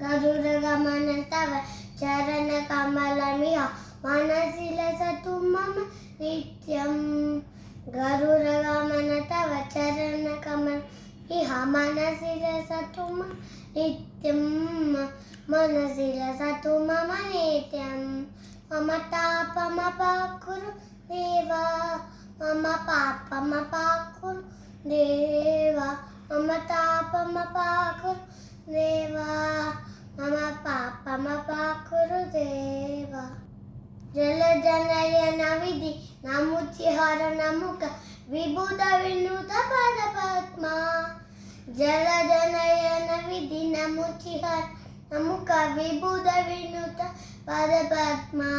गरुडगमन तव चरणकमलमिह मनसि लसतु मम नित्यं। गरुडगमन तव चरणकमलमिह मनसि लसतु मम नित्यं। मनसि लसतु मम नित्यं। मम तापमपाकुरु देवा, मम पापमपाकुरु देवा, मम तापमपाकुरु देवा, मम पापमपाकुरु देवा। जलजनयन विधि नमुचिहर नमुक विबुध विनुत पदपद्मा। जलजनयन विधि नमुचिहर नमुक विबुध विनुत पदपद्मा।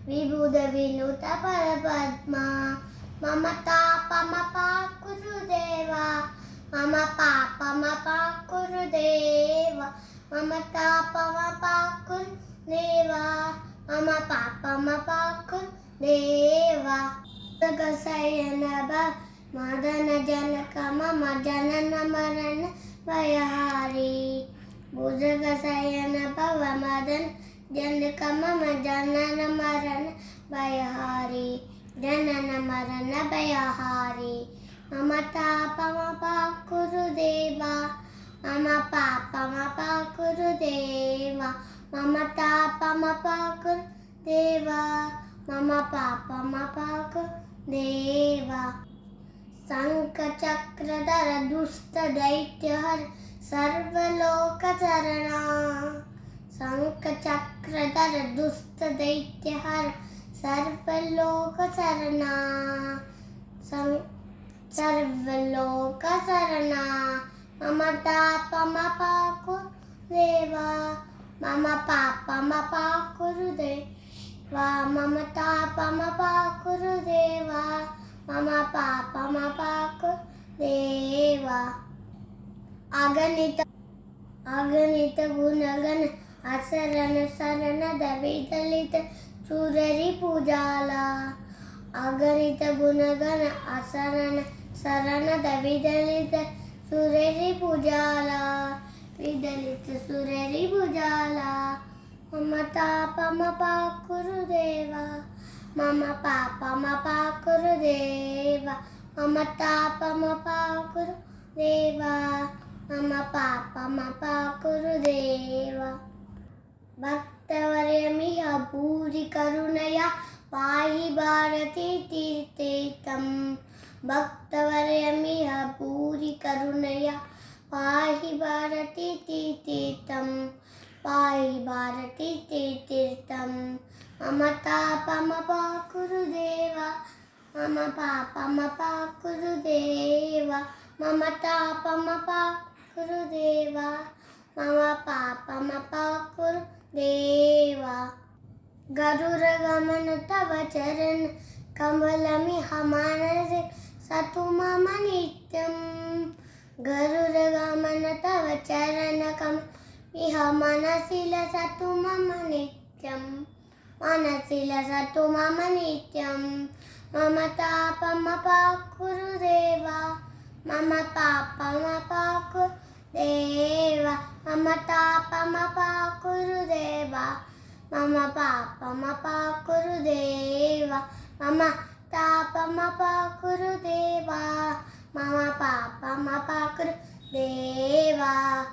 विबुध विनुत पदपद्मा। मम तापमपाकुरु देवा, मम पापमपाकुरु देवा, मम तापमपाकुरु देवा, मम पापमपाकुरु देवा। भुजगशयन भव मदन जनक मम जनन मरण भयहारी। भुजगशयन भव मदन जनक मम जनन मरण भयहारी। जनन मरण भयहारी। मम तापमपाकुरु देवा, मम पापमपाकुरु देवा, मम तापमपाकुरु देवा, मम पापमपाकुरु देवा। शङ्खचक्रधर दुष्ट दैत्यहर सर्वलोकशरणा। शङ्खचक्रधर दुष्ट दैत्यहर सर्वलोकशरणा। सर्वलोकशरणा। मम तापमपाकुरु देवा, मम पापमपाकुरु देवा, मम तापमपाकुरु देवा, मम पापमपाकुरु देवा। अगणित गुणगण असरण शरण विदलित सुररिपुजाला। अगणित गुणगण असरण शरण विदलित सुररिपुजाला। विदलित सुररिपुजाला। मम तापमपाकुरु देवा, मम पापमपाकुरु देवा, मम तापमपाकुरु देवा, मम पापमपाकुरु देवा। भक्तवर्यमिह भूरि करुणया पाहि भारती तीर्थेतं। भक्तवर्यमिह भूरि करुणया पाहि भारती तीर्थेतं। पाहि भारती तीर्थेतं। मम तापमपाकुरु देवा, मम पापमपाकुरु देवा, मम तापमपाकुरु देवा, मम पापमपाकुरु देवा। गरुडगमन तव चरण कमलमिह मनसि लसतु मम नित्यं। गरुडगमन तव चरण कमलमिह मनसि लसतु मम नित्यं। मनसि लसतु मम नित्यं। मम तापमपाकुरु देवा, मम पापमपाकुरु देवा, मम तापमपाकुरु देवा, मम पापमपाकुरु देवा, मम तापमपाकुरु देवा, मम पापमपाकुरु देवा।